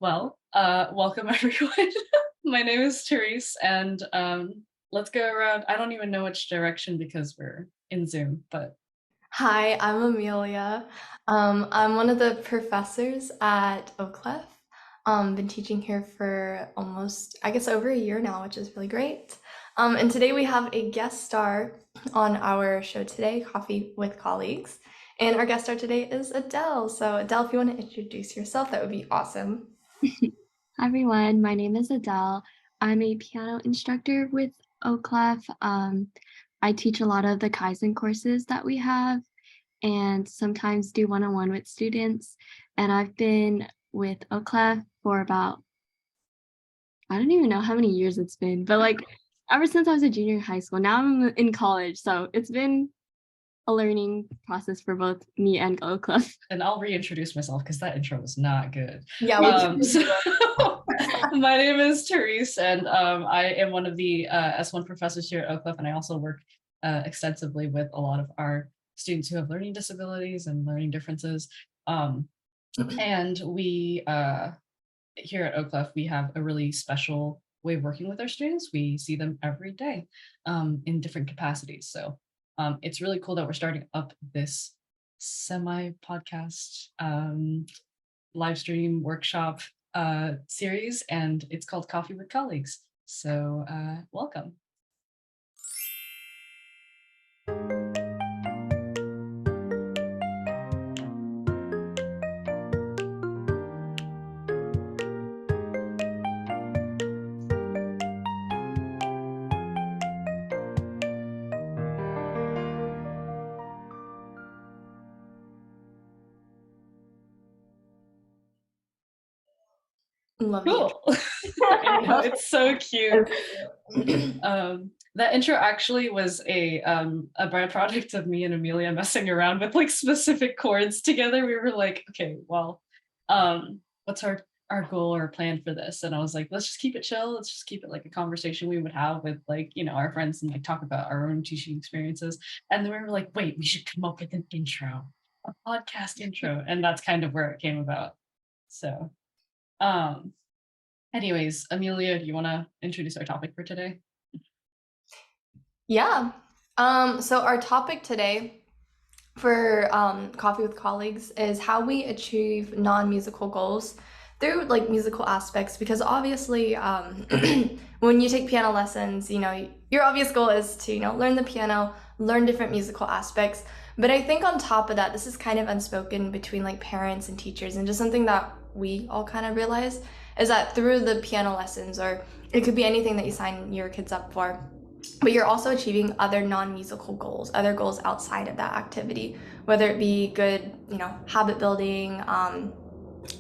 Welcome everyone. My name is Therese, and let's go around. I don't even know which direction because we're in Zoom, but Hi, I'm Amelia. I'm one of the professors at Oclef. Been teaching here for almost, I guess, over a year now, which is really great. And today we have a guest star on our show today, Coffee with Colleagues. And our guest star today is Adele. So, Adele, if you want to introduce yourself, that would be awesome. Hi everyone, my name is Adele. I'm a piano instructor with Oclef. I teach a lot of the Kaizen courses that we have and sometimes do one-on-one with students. And I've been with Oclef for about, I don't even know how many years it's been, but like ever since I was a junior in high school. Now I'm in college, so it's been a learning process for both me and Oclef. and I'll reintroduce myself because that intro was not good. Yeah, we So my name is Therese, and I am one of the S1 professors here at Oclef, and I also work extensively with a lot of our students who have learning disabilities and learning differences. And we here at Oclef, we have a really special way of working with our students. We see them every day in different capacities. So it's really cool that we're starting up this semi-podcast live stream workshop series, and it's called Coffee with Colleagues. So welcome. love the Cool. I know, it's so cute. That intro actually was a byproduct of me and Amelia messing around with like specific chords together. We were like, okay, well, what's our goal or plan for this? And I was like, let's just keep it chill. Let's just keep it like a conversation we would have with like, our friends and like talk about our own teaching experiences. And then we were like, wait, we should come up with an intro, a podcast intro. And that's kind of where it came about. So anyways, Amelia, do you want to introduce our topic for today? Yeah. So our topic today for Coffee with Colleagues is how we achieve non-musical goals through like musical aspects, because obviously when you take piano lessons, your obvious goal is to, learn the piano, learn different musical aspects. But I think on top of that, this is kind of unspoken between like parents and teachers, and just something that we all kind of realize is that through the piano lessons, or it could be anything that you sign your kids up for, but you're also achieving other non-musical goals, other goals outside of that activity, whether it be good, habit building.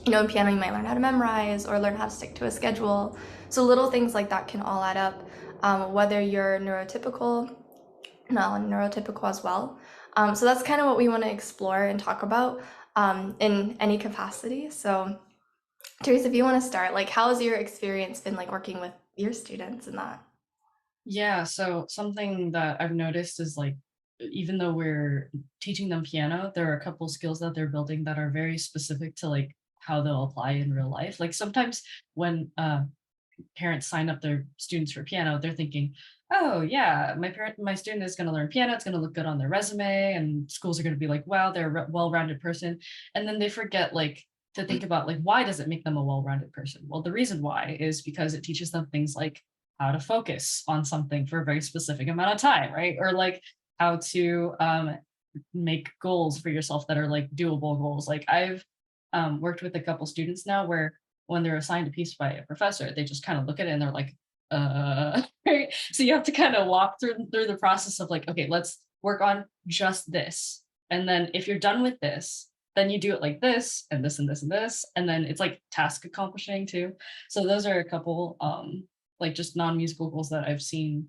In piano, you might learn how to memorize or learn how to stick to a schedule. So little things like that can all add up, whether you're neurotypical, non-neurotypical as well. So that's kind of what we want to explore and talk about in any capacity. So, Therese, if you want to start, like, how has your experience been like working with your students in that? Yeah, so something that I've noticed is like, even though we're teaching them piano, there are a couple skills that they're building that are very specific to like how they'll apply in real life. Like sometimes when parents sign up their students for piano, they're thinking, oh yeah, my student is going to learn piano, it's going to look good on their resume, and schools are going to be like, wow, they're a well-rounded person. And then they forget like to think about like, why does it make them a well-rounded person? Well, the reason why is because it teaches them things like how to focus on something for a very specific amount of time, right? Or like how to make goals for yourself that are like doable goals. Like I've worked with a couple students now where when they're assigned a piece by a professor, they just kind of look at it and they're like, right? So you have to kind of walk through the process of like, okay, let's work on just this. And then if you're done with this, then you do it like this and this and this and this. And then it's like task accomplishing too. So those are a couple like just non-musical goals that I've seen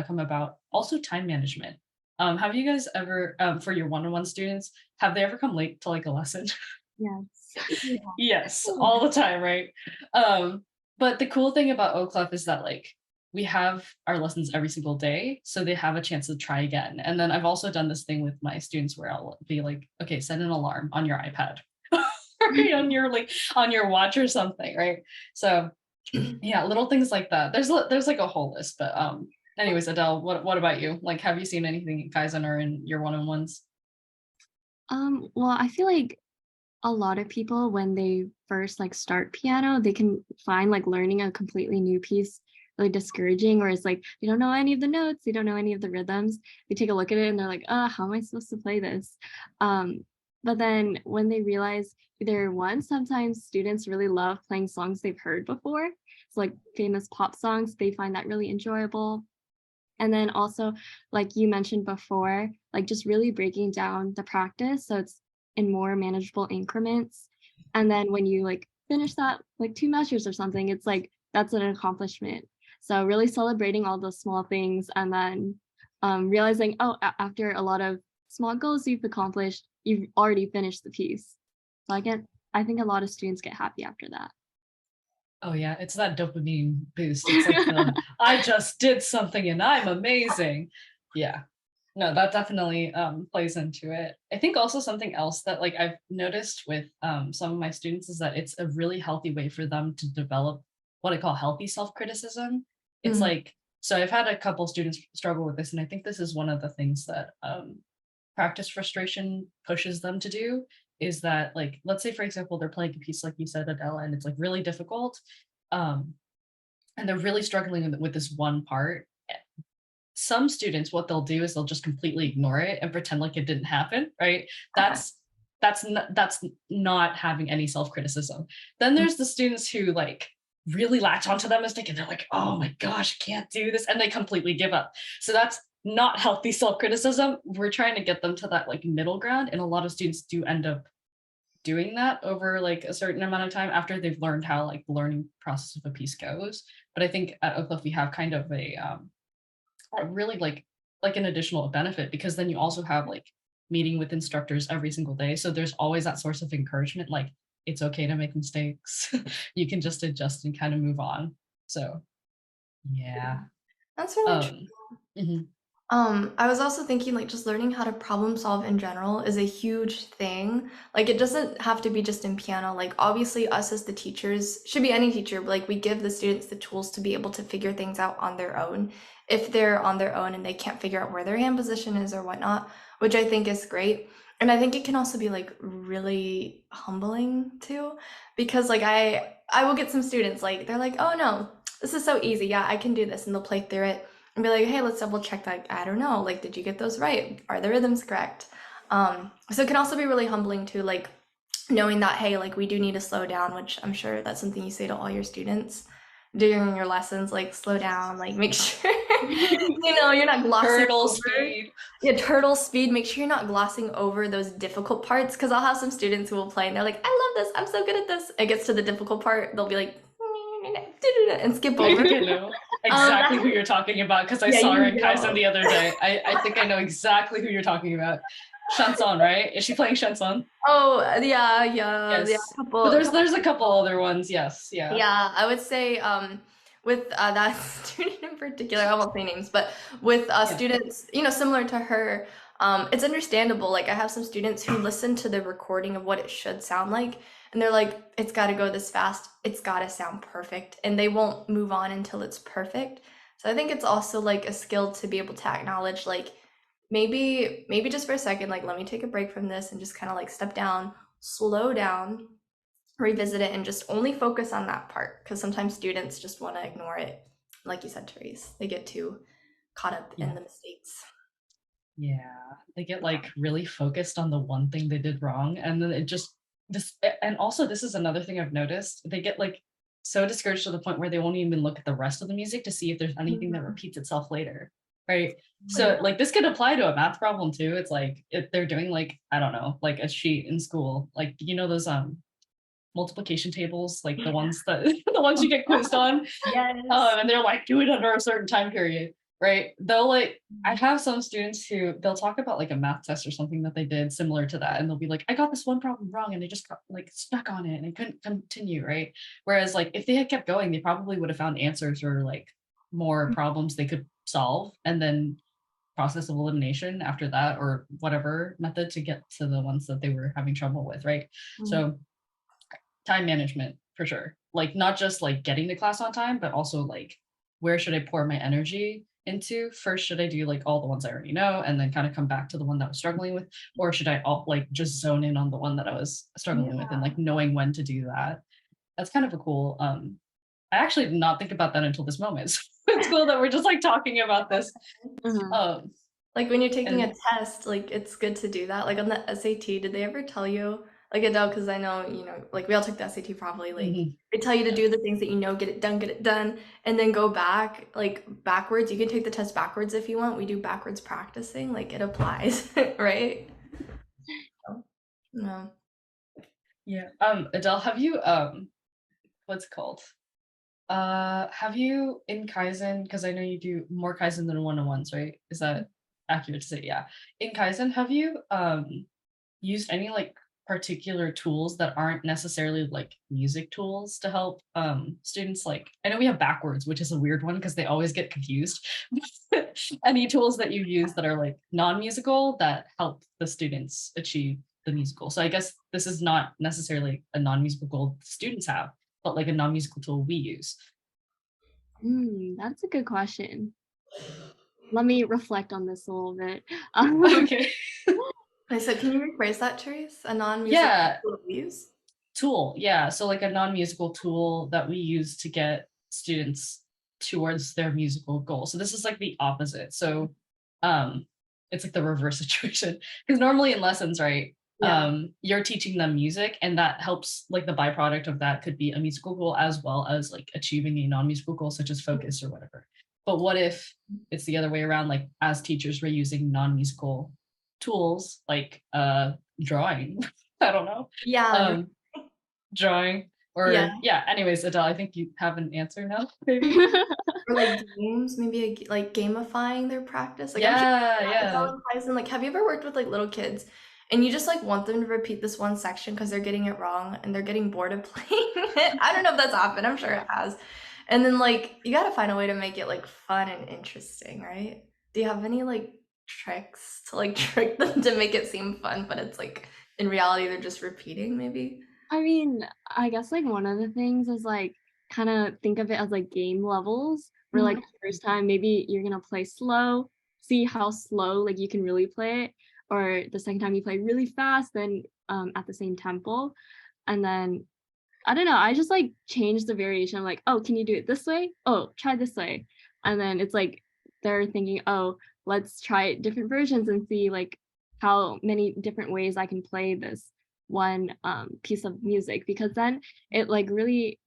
come about. Also time management. Have you guys ever, for your one-on-one students, have they ever come late to like a lesson? Yes. Yes, all the time, right? But the cool thing about Oclef is that like we have our lessons every single day, so they have a chance to try again. And then I've also done this thing with my students where I'll be like, okay, set an alarm on your iPad. right, on your watch or something, right? So yeah, little things like that. There's like a whole list, but anyways, Adele, what about you? Like, have you seen anything in Kaizen or in your one-on-ones? Well, I feel like a lot of people when they first like start piano, they can find like learning a completely new piece really discouraging, or it's like they don't know any of the notes, they don't know any of the rhythms. They take a look at it and they're like, how am I supposed to play this? Um, but then when they realize either one, sometimes students really love playing songs they've heard before. It's like famous pop songs, they find that really enjoyable. And then also, like you mentioned before, like just really breaking down the practice so it's in more manageable increments. And then when you like finish that like 2 measures or something, it's like that's an accomplishment. So really celebrating all those small things, and then realizing, after a lot of small goals you've accomplished, you've already finished the piece. So I think a lot of students get happy after that. Oh yeah, it's that dopamine boost. It's like the I just did something and I'm amazing. Yeah. No, that definitely plays into it. I think also something else that like I've noticed with some of my students is that it's a really healthy way for them to develop what I call healthy self-criticism. It's Mhm. like, so I've had a couple students struggle with this, and I think this is one of the things that practice frustration pushes them to do, is that like, let's say for example they're playing a piece like you said, Adele, and it's like really difficult, um, and they're really struggling with this one part. Some students, what they'll do is they'll just completely ignore it and pretend like it didn't happen, right? That's not having any self-criticism. Then there's the students who like really latch onto that mistake and they're like, oh my gosh, I can't do this, and they completely give up. So that's not healthy self-criticism. We're trying to get them to that like middle ground, and a lot of students do end up doing that over like a certain amount of time after they've learned how like the learning process of a piece goes. But I think at Oclef we have kind of a really like an additional benefit, because then you also have like meeting with instructors every single day. So there's always that source of encouragement. Like, it's okay to make mistakes. You can just adjust and kind of move on. So yeah. That's really true. Um, mhm. I was also thinking like just learning how to problem solve in general is a huge thing. Like it doesn't have to be just in piano. Like obviously us as the teachers, should be any teacher, but like we give the students the tools to be able to figure things out on their own if they're on their own and they can't figure out where their hand position is or whatnot, which I think is great. And I think it can also be like really humbling too, because like I will get some students like they're like, "Oh no, this is so easy. Yeah, I can do this." And they'll play through it and be like, hey, let's double check that. I don't know, like, did you get those right? Are the rhythms correct? So it can also be really humbling to like knowing that, hey, like we do need to slow down, which I'm sure that's something you say to all your students during your lessons, like slow down, like make sure you're not glossing Turtle over. speed. Yeah, turtle speed. Make sure you're not glossing over those difficult parts, because I'll have some students who will play and they're like, I love this, I'm so good at this. It gets to the difficult part, they'll be like and skip I over. think I know exactly who you're talking about, because I Yeah, saw her you in Kaizen know. the other day. I think I know exactly who you're talking about. Chanson, right? Is she playing chanson? Oh, yeah, Yes. But couple there's a couple people. other ones. Yes. Yeah. Yeah, I would say with that student in particular, I won't say names, but with Yeah. students, similar to her, it's understandable. Like I have some students who listen to the recording of what it should sound like, and they're like, it's got to go this fast, it's got to sound perfect, and they won't move on until it's perfect. So I think it's also like a skill to be able to acknowledge, like maybe just for a second, like let me take a break from this and just kind of like step down, slow down, revisit it, and just only focus on that part, because sometimes students just want to ignore it. Like you said, Therese, they get too caught up in Yeah. the mistakes. Yeah. They get like really focused on the one thing they did wrong, and then it just this. And also, this is another thing I've noticed. They get like so discouraged to the point where they won't even look at the rest of the music to see if there's anything that Mhm. repeats itself later. Right. Right. So like this could apply to a math problem too. It's like if they're doing like, I don't know, like a sheet in school, like those multiplication tables, like the ones that the ones you get quizzed on, Yes. and they're like, do it under a certain time period, right? They'll like, I have some students who they'll talk about like a math test or something that they did similar to that, and they'll be like, I got this one problem wrong and I just got like stuck on it and I couldn't continue, right? Whereas like if they had kept going, they probably would have found answers or like more problems they could solve, and then process of elimination after that, or whatever method to get to the ones that they were having trouble with, right? Mhm. So time management for sure. Like not just like getting to class on time, but also like where should I pour my energy into? First, should I do like all the ones I already know and then kind of come back to the one that I was struggling with? Or should I all like just zone in on the one that I was struggling with and like knowing when to do that? That's kind of a cool I actually did not think about that until this moment. So it's cool that we're just like talking about this. Like when you're taking And a test, like it's good to do that. Like on the SAT, did they ever tell you, like Adele, because I know, like we all took the SAT probably, like they tell you to do the things that get it done, and then go back, like backwards. You can take the test backwards if you want. We do backwards practicing, like it applies, right? No. yeah. Adele, have you what's it called? Have you in Kaizen, because I know you do more Kaizen than one-on-ones, right? Is that accurate to say? Yeah. In Kaizen, have you used any like particular tools that aren't necessarily like music tools to help students? Like I know we have backwards, which is a weird one because they always get confused. Any tools that you use that are like non-musical that help the students achieve the musical? So I guess this is not necessarily a non-musical goal students have, but like a non-musical tool we use. That's a good question. Let me reflect on this a little bit. Okay. So can you rephrase that, Therese? A non-musical tool we use? Tool, yeah. So like a non-musical tool that we use to get students towards their musical goal. So this is like the opposite. So it's like the reverse situation. Because normally in lessons, right? You're teaching them music, and that helps, like the byproduct of that could be a musical goal as well as like achieving a non-musical goal such as focus or whatever. But what if it's the other way around? Like as teachers, we're using non-musical tools like drawing. I don't know. Yeah. Drawing or anyways, Adele, I think you have an answer now, maybe. Or like games, maybe like gamifying their practice. Like like have you ever worked with like little kids and you just like want them to repeat this one section because they're getting it wrong and they're getting bored of playing it? I don't know if that's happened. I'm sure it has. And then like you got to find a way to make it like fun and interesting, right? Do you have any like tricks to like trick them to make it seem fun, but it's like in reality they're just repeating maybe? I mean, I guess like one of the things is like kind of think of it as like game levels where like the first time maybe you're gonna play slow, see how slow like you can really play it, or the second time you play really fast, then at the same tempo. And then I don't know, I just like change the variation. I'm like, oh, can you do it this way? Oh, try this way. And then it's like they're thinking, oh, let's try different versions and see like how many different ways I can play this one piece of music, because then it like really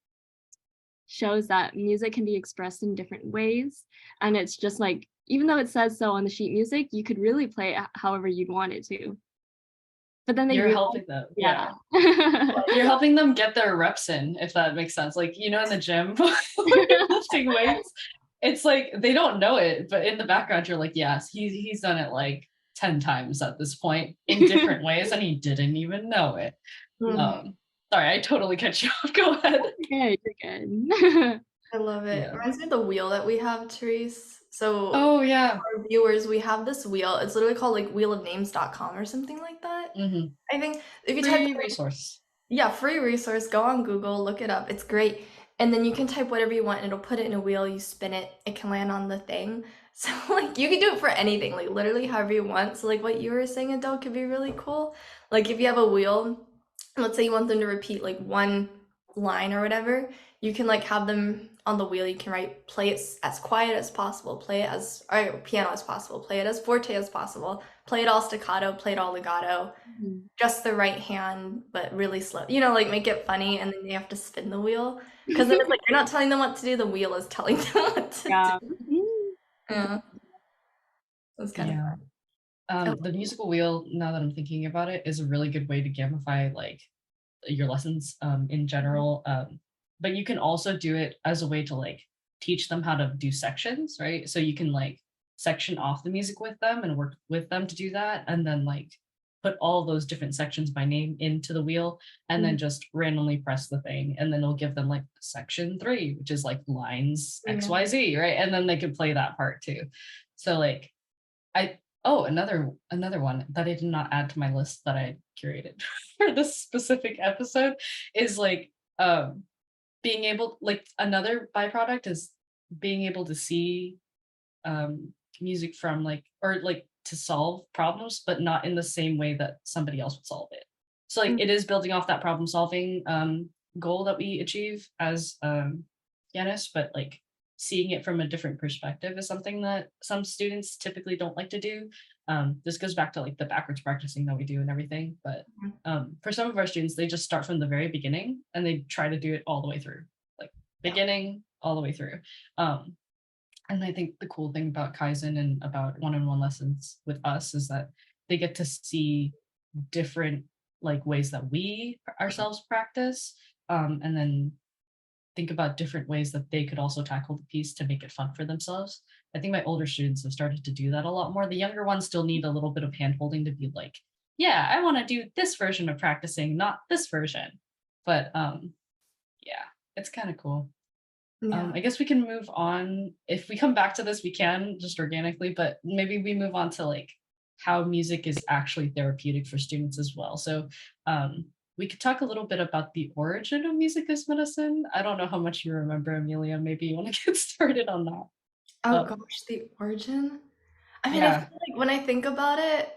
shows that music can be expressed in different ways. And it's just like, even though it says so on the sheet music, you could really play it however you'd want it to. But then you're helping them. You're helping them get their reps in, if that makes sense. Like, in the gym lifting weights, it's like they don't know it, but in the background you're like, yes, he's done it like 10 times at this point in different ways and he didn't even know it. Sorry, I totally cut you off. Go ahead. Okay, you're good. I love it. It reminds me of the wheel that we have, Therese. So for our viewers, we have this wheel. It's literally called like wheelofnames.com or something like that. I think if you free resource. Yeah, free resource. Go on Google, look it up. It's great. And then you can type whatever you want and it'll put it in a wheel, you spin it, it can land on the thing. So like you can do it for anything, like literally however you want. So like what you were saying, Adele, could be really cool. Like if you have a wheel, let's say you want them to repeat like one line or whatever, you can like have them on the wheel. You can write, play it as quiet as possible, play it as piano as possible, play it as forte as possible, play it all staccato, play it all legato, just the right hand, but really slow, like make it funny. And then they have to spin the wheel because then it's like you're not telling them what to do, the wheel is telling them what to do. Yeah. That's kind of fun. The musical wheel, now that I'm thinking about it, is a really good way to gamify like your lessons in general. But you can also do it as a way to like teach them how to do sections, right? So you can like section off the music with them and work with them to do that, and then like put all those different sections by name into the wheel and then just randomly press the thing, and then it'll give them like section 3, which is like lines XYZ, right? And then they can play that part too. So like Oh, another one that I did not add to my list that I curated for this specific episode is like um being able, like, another byproduct is being able to see music from like, or like to solve problems, but not in the same way that somebody else would solve it. So like Mm, it is building off that problem solving goal that we achieve as pianists, but like seeing it from a different perspective is something that some students typically don't like to do. This goes back to like the backwards practicing that we do and everything, but mm, for some of our students, they just start from the very beginning and they try to do it all the way through, like yeah. beginning all the way through. Um, and I think the cool thing about Kaizen and about one-on-one lessons with us is that they get to see different like ways that we ourselves practice, and then think about different ways that they could also tackle the piece to make it fun for themselves. I think my older students have started to do that a lot more. The younger ones still need a little bit of hand holding to be like, yeah, I want to do this version of practicing, not this version. But yeah, it's kind of cool. Yeah. I guess we can move on. If we come back to this, we can just organically, but maybe we move on to like how music is actually therapeutic for students as well. So we could talk a little bit about the origin of music as medicine. I don't know how much you remember, Amelia. Maybe you want to get started on that. Oh Um, gosh, the origin. I mean, I yeah. feel like when I think about it,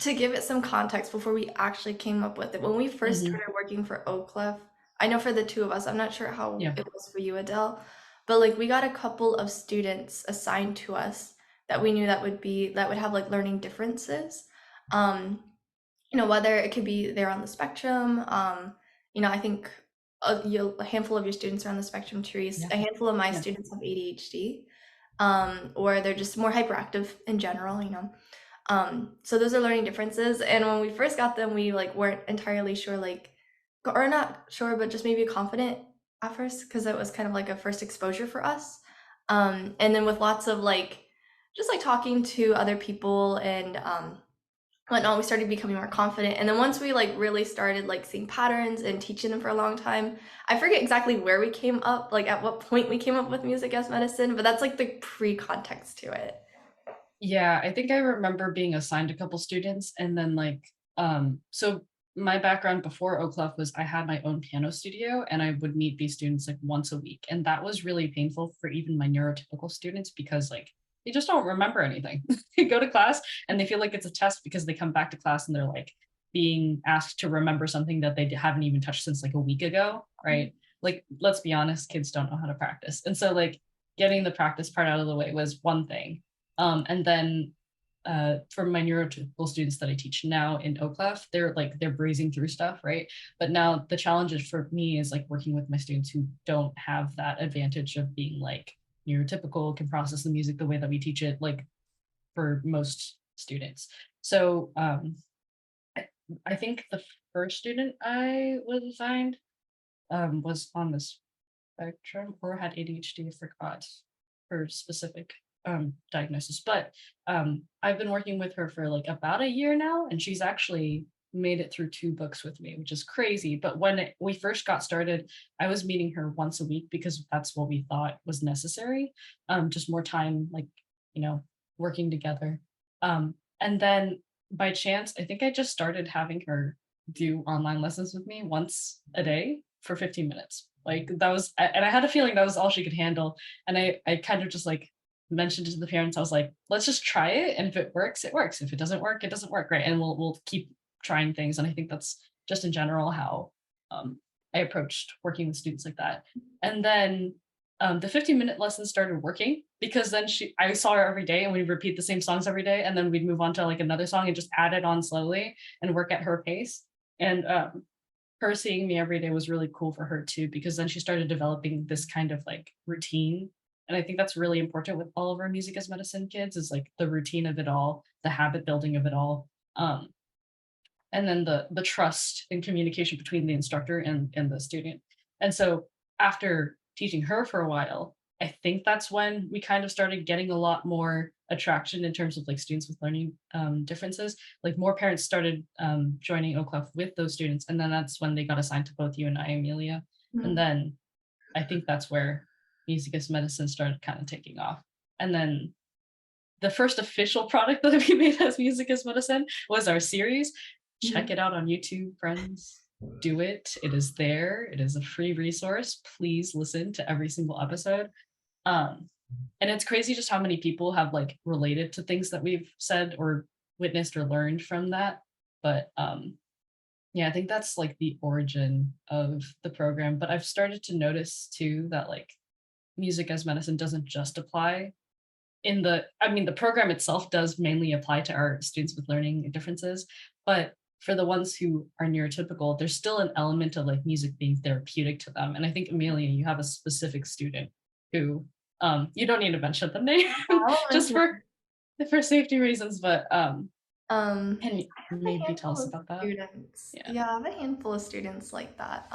to give it some context before we actually came up with it, when we first Hmm. started working for Oclef, I know for the two of us, I'm not sure how Yeah. it was for you, Adele, but like we got a couple of students assigned to us that we knew that would have like learning differences. Um, whether it could be they're on the spectrum. I think a handful of your students are on the spectrum, Therese. Yeah. A handful of my Yeah. students have ADHD, or they're just more hyperactive in general. So those are learning differences. And when we first got them, we like weren't entirely sure, like, or not sure, but just maybe confident at first because it was kind of like a first exposure for us. And then with lots of like, just like talking to other people and whatnot, we started becoming more confident. And then once we like really started like seeing patterns and teaching them for a long time, I forget exactly where we came up, like at what point we came up with music as medicine, but that's like the pre-context to it. Yeah, I think I remember being assigned a couple students and then like so my background before Oclef was I had my own piano studio and I would meet these students like once a week. And that was really painful for even my neurotypical students because like they just don't remember anything. They go to class and they feel like it's a test because they come back to class and they're like being asked to remember something that they haven't even touched since like a week ago, right? Like let's be honest, kids don't know how to practice. And so like getting the practice part out of the way was one thing, and then for my neurotypical students that I teach now in Oclef, they're breezing through stuff, right? But now the challenge for me is like working with my students who don't have that advantage of being like neurotypical, can process the music the way that we teach it, like for most students. So I think the first student I was assigned was on the spectrum or had ADHD, I forgot her specific diagnosis. But I've been working with her for like about a year now, and she's actually made it through 2 books with me, which is crazy. But when we first got started, I was meeting her once a week because that's what we thought was necessary. Just more time, like, working together. And then by chance, I think I just started having her do online lessons with me once a day for 15 minutes. Like that was, and I had a feeling that was all she could handle. And I kind of just like mentioned it to the parents. I was like, let's just try it. And if it works, it works. If it doesn't work, it doesn't work. Right. And we'll keep trying things. And I think that's just in general how um, I approached working with students like that. And then the 15-minute lesson started working because then I saw her every day and we'd repeat the same songs every day. And then we'd move on to like another song and just add it on slowly and work at her pace. And her seeing me every day was really cool for her too, because then she started developing this kind of like routine. And I think that's really important with all of our music as medicine kids is like the routine of it all, the habit building of it all. And then the trust and communication between the instructor and the student. And so after teaching her for a while, I think that's when we kind of started getting a lot more attraction in terms of like students with learning differences. Like more parents started joining Oclef with those students, and then that's when they got assigned to both you and I, Amelia. And Mhm. then I think that's where music as medicine started kind of taking off. And then the first official product that we made as Music is Medicine was our series. Check Mhm. it out on YouTube, friends. Do it. It is there. It is a free resource. Please listen to every single episode. Um, and it's crazy just how many people have like related to things that we've said or witnessed or learned from that. But yeah, I think that's like the origin of the program. But I've started to notice too that like music as medicine doesn't just apply in the, I mean, the program itself does mainly apply to our students with learning differences, but for the ones who are neurotypical, there's still an element of like music being therapeutic to them. And I think Amelia, you have a specific student who you don't need to mention the name I won't just mention for safety reasons, but can you I have a maybe tell handful us of about that? students. Yeah. Yeah, I have a handful of students like that.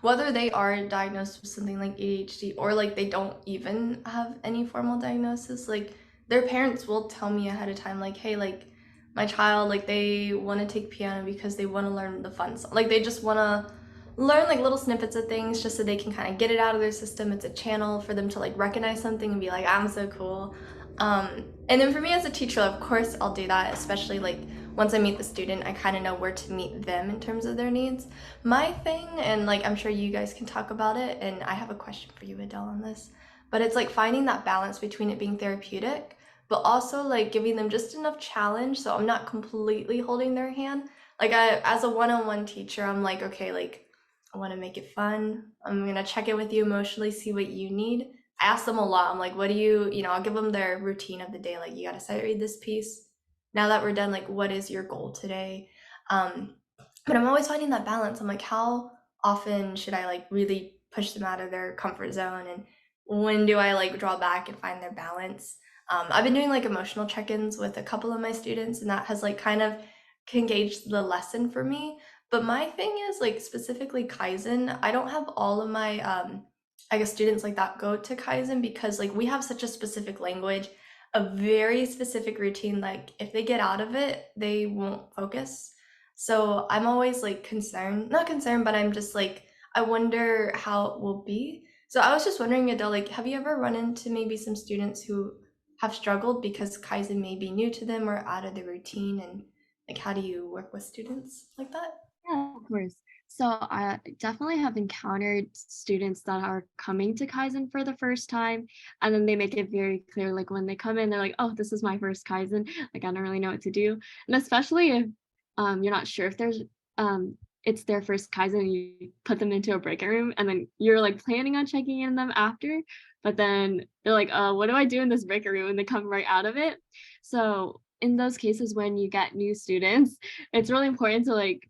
Whether they are diagnosed with something like ADHD or like they don't even have any formal diagnosis, like their parents will tell me ahead of time, like, hey, like my child, like they want to take piano because they want to learn the fun song. Like they just want to learn like little snippets of things just so they can kind of get it out of their system. It's a channel for them to like recognize something and be like, I'm so cool. And then for me as a teacher, of course, I'll do that, especially like once I meet the student, I kind of know where to meet them in terms of their needs. My thing, and like I'm sure you guys can talk about it, and I have a question for you, Adele, on this, but it's like finding that balance between it being therapeutic, but also like giving them just enough challenge so I'm not completely holding their hand. Like as a one-on-one teacher, I'm like, okay, like I want to make it fun. I'm gonna check in with you emotionally, see what you need. I ask them a lot. I'm like, what do you know, I'll give them their routine of the day. Like, you got to sight read this piece. Now that we're done, like, what is your goal today? Um, but I'm always finding that balance. I'm like, how often should I like really push them out of their comfort zone? And when do I like draw back and find their balance? I've been doing like emotional check-ins with a couple of my students, and that has like kind of engaged the lesson for me. But my thing is like specifically Kaizen. I don't have all of my I guess students like that go to Kaizen because like we have such a specific language, a very specific routine. Like if they get out of it, they won't focus. So I'm always like concerned, not concerned, but I'm just like, I wonder how it will be. So I was just wondering, Adele, like, have you ever run into maybe some students who have struggled because Kaizen may be new to them or out of the routine? And like, how do you work with students like that? Yeah, of course. So I definitely have encountered students that are coming to Kaizen for the first time, and then they make it very clear, like when they come in, they're like, "Oh, this is my first Kaizen. Like I don't really know what to do." And especially if you're not sure if there's it's their first Kaizen, and you put them into a breakout room, and then you're like planning on checking in them after, but then they're like, what do I do in this breakout room?" And they come right out of it. So in those cases, when you get new students, it's really important to like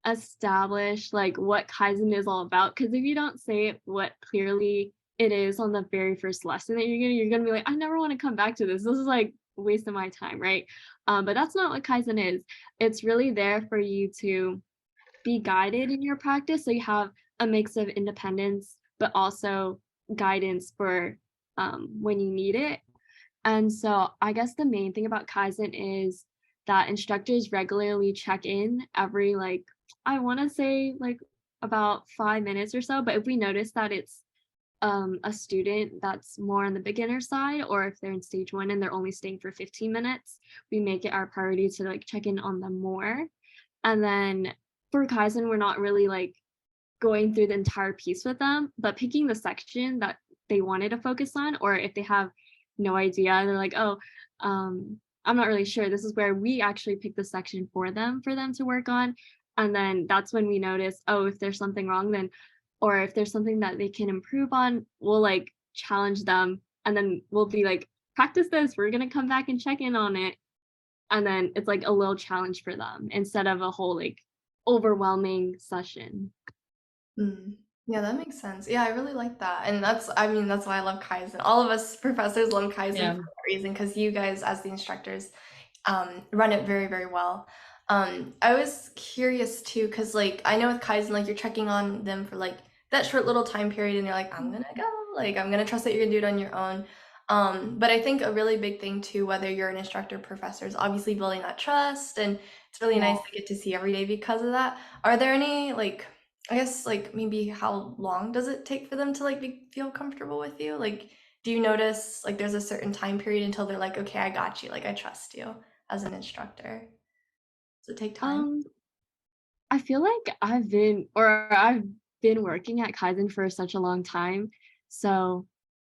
establish like what Kaizen is all about. Because if you don't say what clearly it is on the very first lesson that you're gonna be like, I never want to come back to this. This is like a waste of my time, right? But that's not what Kaizen is. It's really there for you to be guided in your practice. So you have a mix of independence, but also guidance for when you need it. And so I guess the main thing about Kaizen is that instructors regularly check in every like I want to say like about 5 minutes or so. But if we notice that it's a student that's more on the beginner side, or if they're in stage one and they're only staying for 15 minutes, we make it our priority to like check in on them more. And then for Kaizen, we're not really like going through the entire piece with them, but picking the section that they wanted to focus on, or if they have no idea, they're like, oh, I'm not really sure. This is where we actually pick the section for them to work on. And then that's when we notice, oh, if there's something wrong, then, or if there's something that they can improve on, we'll like challenge them. And then we'll be like, practice this. We're going to come back and check in on it. And then it's like a little challenge for them instead of a whole like overwhelming session. Mm. Yeah, that makes sense. Yeah, I really like that. And that's, I mean, that's why I love Kaizen. All of us professors love Kaizen Yeah. for that reason, because you guys, as the instructors, run it very, very well. I was curious too, because like I know with Kaizen, like you're checking on them for like that short little time period, and you're like, I'm gonna go, like I'm gonna trust that you're gonna do it on your own. But I think a really big thing too, whether you're an instructor or professor, is obviously building that trust, and it's really Yeah. nice to get to see every day because of that. Are there any like, I guess like maybe how long does it take for them to like feel comfortable with you? Like, Do you notice like there's a certain time period until they're like, okay, I got you, like I trust you as an instructor? Does it take time? Um, I feel like I've been working at Kaizen for such a long time. So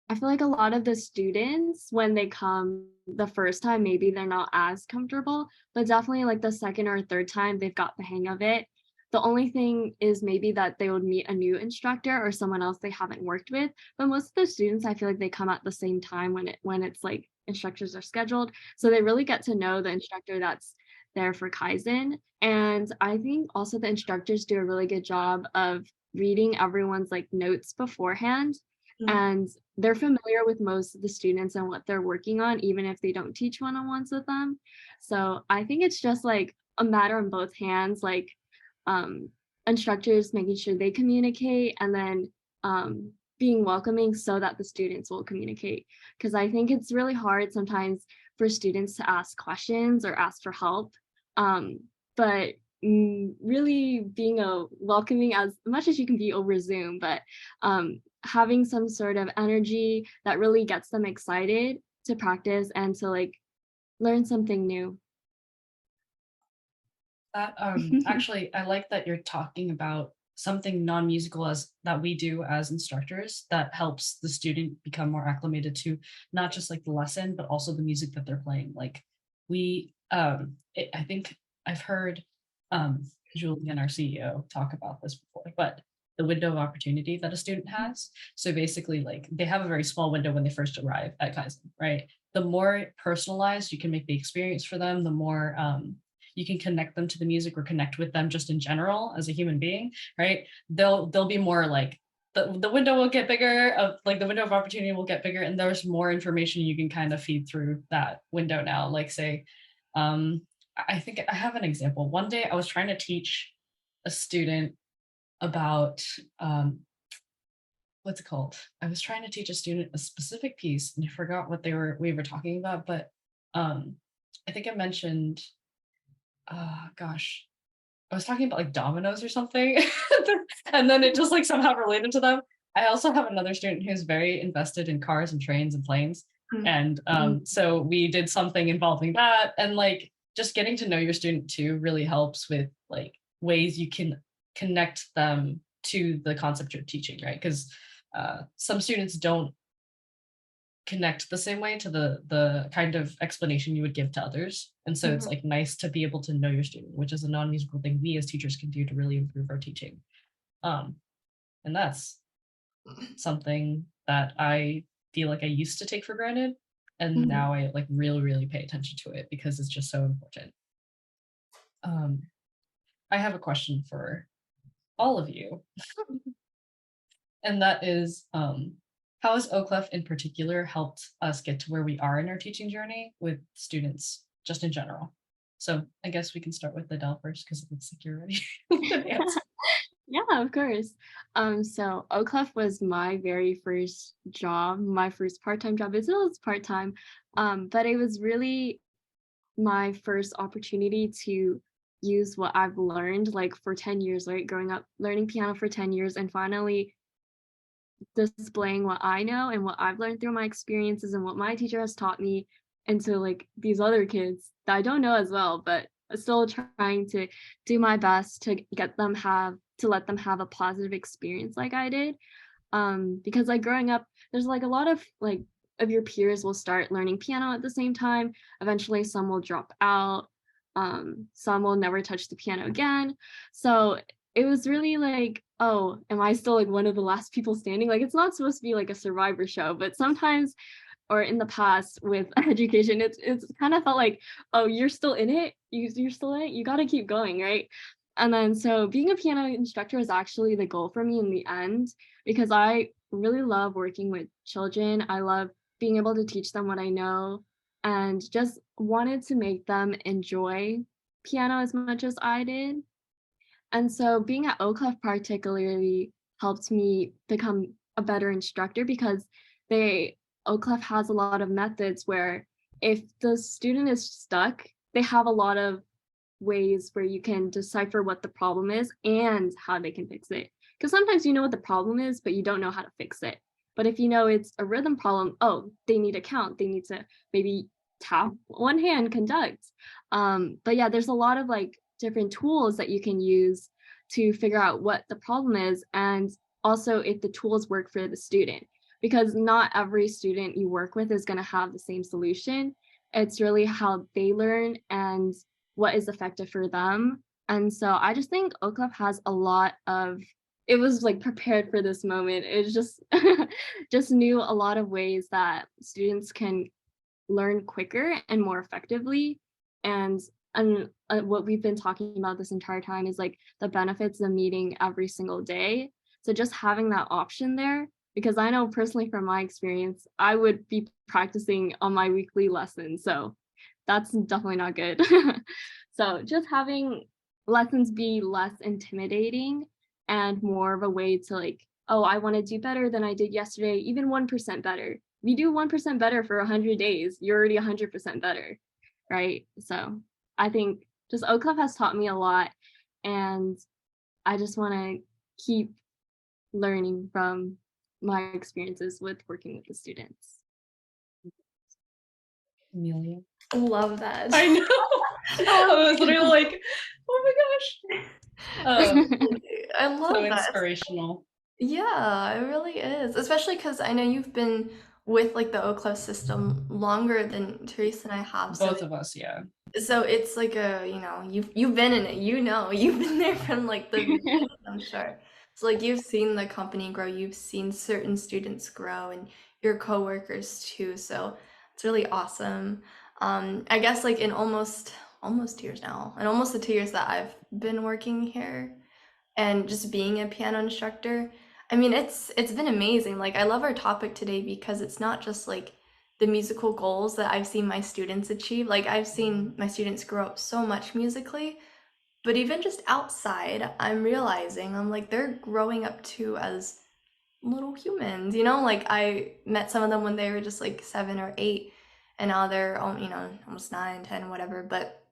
I feel like a lot of the students, when they come the first time, maybe they're not as comfortable, but definitely like the second or third time, they've got the hang of it. The only thing is maybe that they would meet a new instructor or someone else they haven't worked with. But most of the students, I feel like they come at the same time when it's like instructors are scheduled. So they really get to know the instructor that's there for Kaizen. And I think also the instructors do a really good job of reading everyone's like notes beforehand, Mm. and they're familiar with most of the students and what they're working on, even if they don't teach one-on-ones with them. So I think it's just like a matter on both hands, like um, instructors making sure they communicate, and then being welcoming so that the students will communicate. Because I think it's really hard sometimes for students to ask questions or ask for help. Um, but really being a welcoming as much as you can be over Zoom, but having some sort of energy that really gets them excited to practice and to like learn something new. That actually, I like that you're talking about something non-musical as that we do as instructors that helps the student become more acclimated to not just like the lesson, but also the music that they're playing. Like I think I've heard um Julian, our CEO, talk about this before, but the window of opportunity that a student has. So basically, like they have a very small window when they first arrive at Kaizen, right? The more personalized you can make the experience for them, the more you can connect them to the music or connect with them just in general as a human being, right? They'll be more like the window will get bigger of like the window of opportunity will get bigger, and there's more information you can kind of feed through that window now. Like say, um, I think I have an example. One day I was trying to teach a student about what's it called? I was trying to teach a student a specific piece and I forgot what we were talking about, but I think I mentioned gosh, I was talking about like dominoes or something, and then it just like somehow related to them. I also have another student who's very invested in cars and trains and planes, Mm. and Mm. so we did something involving that, and like just getting to know your student too really helps with like ways you can connect them to the concept you're teaching, right? Because some students don't connect the same way to the kind of explanation you would give to others. And so it's Mhm. like nice to be able to know your student, which is a non-musical thing we as teachers can do to really improve our teaching. Um, and that's something that I feel like I used to take for granted. And Mhm. now I like really, really pay attention to it because it's just so important. Um, I have a question for all of you, and that is how has Oclef in particular helped us get to where we are in our teaching journey with students just in general? So I guess we can start with Adele first because it looks like you're ready with an answer. Yeah, of course. So Oclef was my very first job, my first part-time job. It still is part-time, but it was really my first opportunity to use what I've learned like for 10 years, right? Growing up learning piano for 10 years and finally displaying what I know and what I've learned through my experiences and what my teacher has taught me into like these other kids that I don't know as well, but still trying to do my best to let them have a positive experience like I did. Because like growing up, there's like a lot of like of your peers will start learning piano at the same time. Eventually some will drop out. Some will never touch the piano again. So it was really like, oh, am I still like one of the last people standing? Like it's not supposed to be like a survivor show, but sometimes or in the past with education, it's kind of felt like, oh, you're still in it. You're still in it. You got to keep going, right? And then so being a piano instructor is actually the goal for me in the end because I really love working with children. I love being able to teach them what I know and just wanted to make them enjoy piano as much as I did. And so being at Oclef particularly helped me become a better instructor because they Oclef has a lot of methods where if the student is stuck, they have a lot of ways where you can decipher what the problem is and how they can fix it. Because sometimes you know what the problem is, but you don't know how to fix it. But if you know it's a rhythm problem, oh, they need to count, they need to maybe tap one hand, conduct. But yeah, there's a lot of like different tools that you can use to figure out what the problem is, and also if the tools work for the student, because not every student you work with is going to have the same solution. It's really how they learn and what is effective for them. And so I just think Oclef has a lot of, it was like prepared for this moment. It just just knew a lot of ways that students can learn quicker and more effectively. And what we've been talking about this entire time is like the benefits of meeting every single day. So just having that option there, because I know personally from my experience, I would be practicing on my weekly lessons. So that's definitely not good. So just having lessons be less intimidating and more of a way to like, oh, I want to do better than I did yesterday, even 1% better. If you do 1% better for 100 days, you're already 100% better, right? So I think just Oclef has taught me a lot, and I just want to keep learning from my experiences with working with the students. Amelia. Love that. I know. I was literally like, oh my gosh. I love So that. inspirational. Yeah, it really is. Especially because I know you've been with like the Oclef system longer than Therese and I have. Both of us, yeah. So it's like a, you've been in it, you've been there from like the beginning, I'm sure. So like you've seen the company grow, you've seen certain students grow and your coworkers too. So it's really awesome. I guess like in almost 2 years now, and almost the 2 years that I've been working here and just being a piano instructor, I mean, it's been amazing. Like I love our topic today because it's not just like the musical goals that I've seen my students achieve. Like I've seen my students grow up so much musically, but even just outside, I'm realizing I'm like they're growing up too as little humans, Like I met some of them when they were just like 7 or 8, and now they're almost 9, 10, whatever. But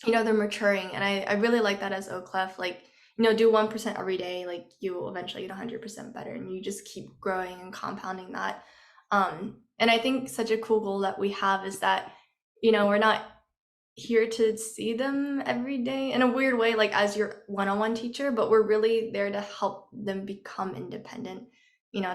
they're maturing, and I really like that as Oclef. Like do 1% every day, like you will eventually get 100% better, and you just keep growing and compounding that. And I think such a cool goal that we have is that we're not here to see them every day in a weird way, like as your one-on-one teacher, but we're really there to help them become independent,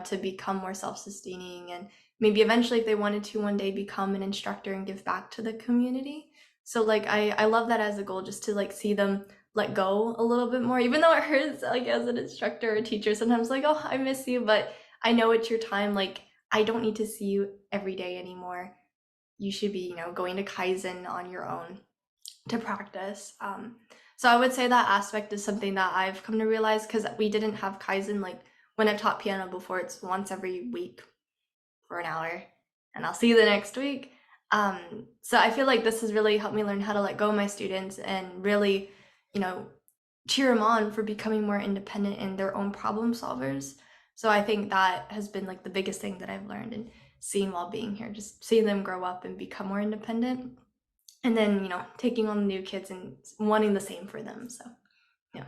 to become more self-sustaining, and maybe eventually if they wanted to one day become an instructor and give back to the community. So like I love that as a goal, just to like see them let go a little bit more, even though it hurts like as an instructor or teacher sometimes, like, oh, I miss you, but I know it's your time. Like I don't need to see you every day anymore. You should be, going to Kaizen on your own to practice. So I would say that aspect is something that I've come to realize, because we didn't have Kaizen. Like when I've taught piano before, it's once every week for an hour, and I'll see you the next week. So I feel like this has really helped me learn how to let go of my students and really, cheer them on for becoming more independent and their own problem solvers. So I think that has been like the biggest thing that I've learned and seen while being here, just seeing them grow up and become more independent, and then taking on the new kids and wanting the same for them. So yeah.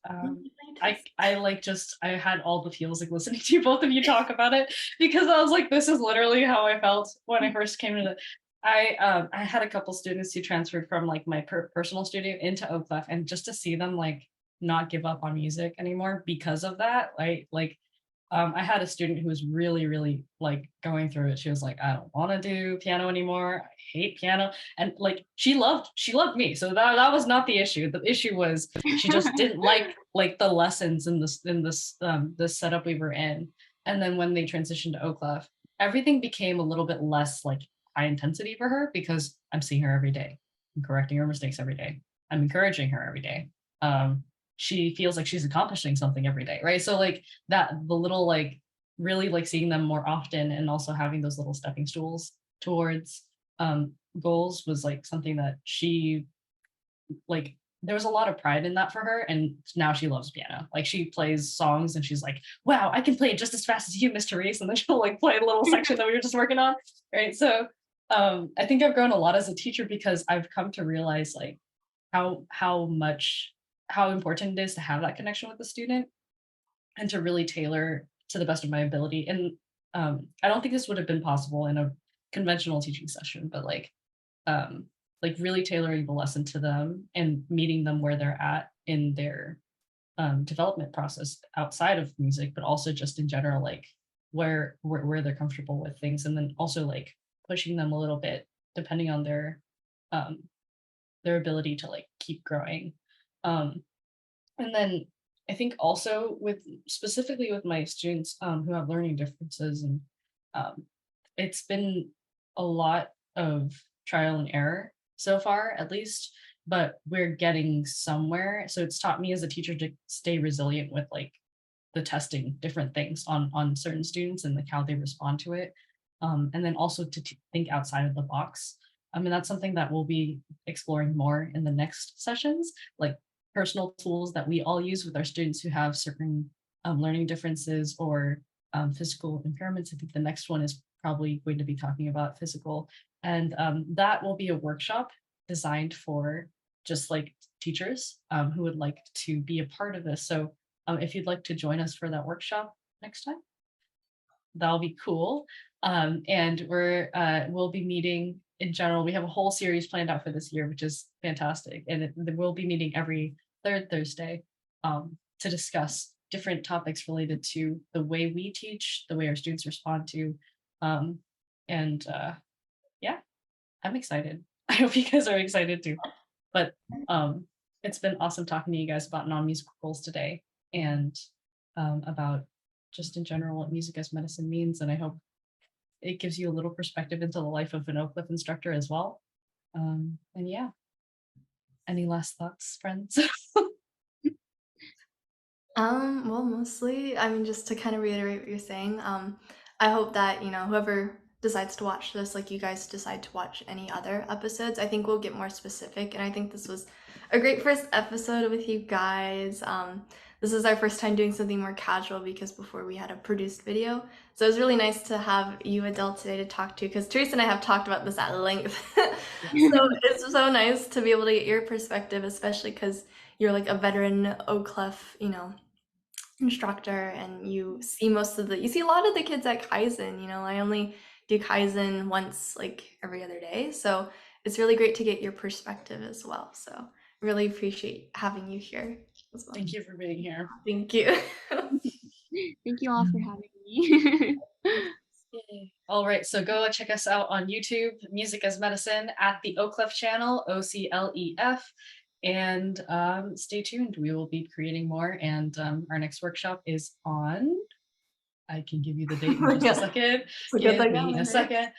I like I had all the feels like listening to both of you talk about it, because I was like, this is literally how I felt when I first came to the. I had a couple students who transferred from like my personal studio into Oclef, and just to see them like not give up on music anymore because of that, like I had a student who was really, really like going through it. She was like, I don't want to do piano anymore. I hate piano. And like she loved me. So that was not the issue. The issue was she just didn't like the lessons in this setup we were in. And then when they transitioned to Oclef, everything became a little bit less like high intensity for her, because I'm seeing her every day. I'm correcting her mistakes every day. I'm encouraging her every day. She feels like she's accomplishing something every day, right? So like that, the little like really like seeing them more often, and also having those little stepping stools towards goals was like something that she like, there was a lot of pride in that for her, and now she loves piano. Like she plays songs and she's like, wow, I can play it just as fast as you, Miss Therese, and then she'll like play a little section that we were just working on, right? So I think I've grown a lot as a teacher, because I've come to realize like how important it is to have that connection with the student, and to really tailor to the best of my ability. And I don't think this would have been possible in a conventional teaching session, but like really tailoring the lesson to them and meeting them where they're at in their development process outside of music, but also just in general, like where they're comfortable with things, and then also like pushing them a little bit depending on um, their ability to like keep growing. Um, and then I think also with specifically with my students who have learning differences, and um, it's been a lot of trial and error so far, at least, but we're getting somewhere. So it's taught me as a teacher to stay resilient with like the testing different things on certain students and like how they respond to it. And then also to think outside of the box. I mean, that's something that we'll be exploring more in the next sessions, like personal tools that we all use with our students who have certain learning differences or physical impairments. I think the next one is probably going to be talking about physical. And that will be a workshop designed for just like teachers who would like to be a part of this. So if you'd like to join us for that workshop next time, that'll be cool. And we'll be meeting in general. We have a whole series planned out for this year, which is fantastic. And we'll be meeting every third Thursday to discuss different topics related to the way we teach, the way our students respond to. And yeah, I'm excited. I hope you guys are excited too. But it's been awesome talking to you guys about non-musical goals today, and about just in general what music as medicine means. And I hope it gives you a little perspective into the life of an Oclef instructor as well. And yeah, any last thoughts, friends? Well, mostly, I mean, just to kind of reiterate what you're saying, I hope that, whoever decides to watch this, like you guys decide to watch any other episodes, I think we'll get more specific. And I think this was a great first episode with you guys. This is our first time doing something more casual because before we had a produced video. So it was really nice to have you, Adele, today to talk to, because Therese and I have talked about this at length. So it's so nice to be able to get your perspective, especially because you're like a veteran Oclef, instructor, and you see a lot of the kids at Kaizen. I only do Kaizen once like every other day, so it's really great to get your perspective as well. So really appreciate having you here as well. Thank you for being here. Thank you. Thank you all for having me. Yay. All right, so go check us out on YouTube, Music as Medicine, at the Oclef channel, OCLEF, and stay tuned. We will be creating more, and our next workshop is on, I can give you the date in just a second. Give me a second.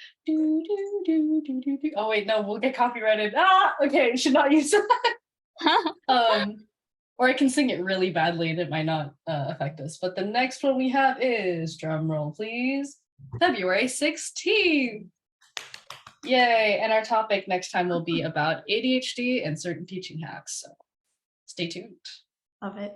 Oh wait, no, we'll get copyrighted. Okay, should not use that. Or I can sing it really badly and it might not affect us. But the next one we have is, drum roll please, February 16th. Yay, and our topic next time will be about ADHD and certain teaching hacks. So stay tuned. Love it.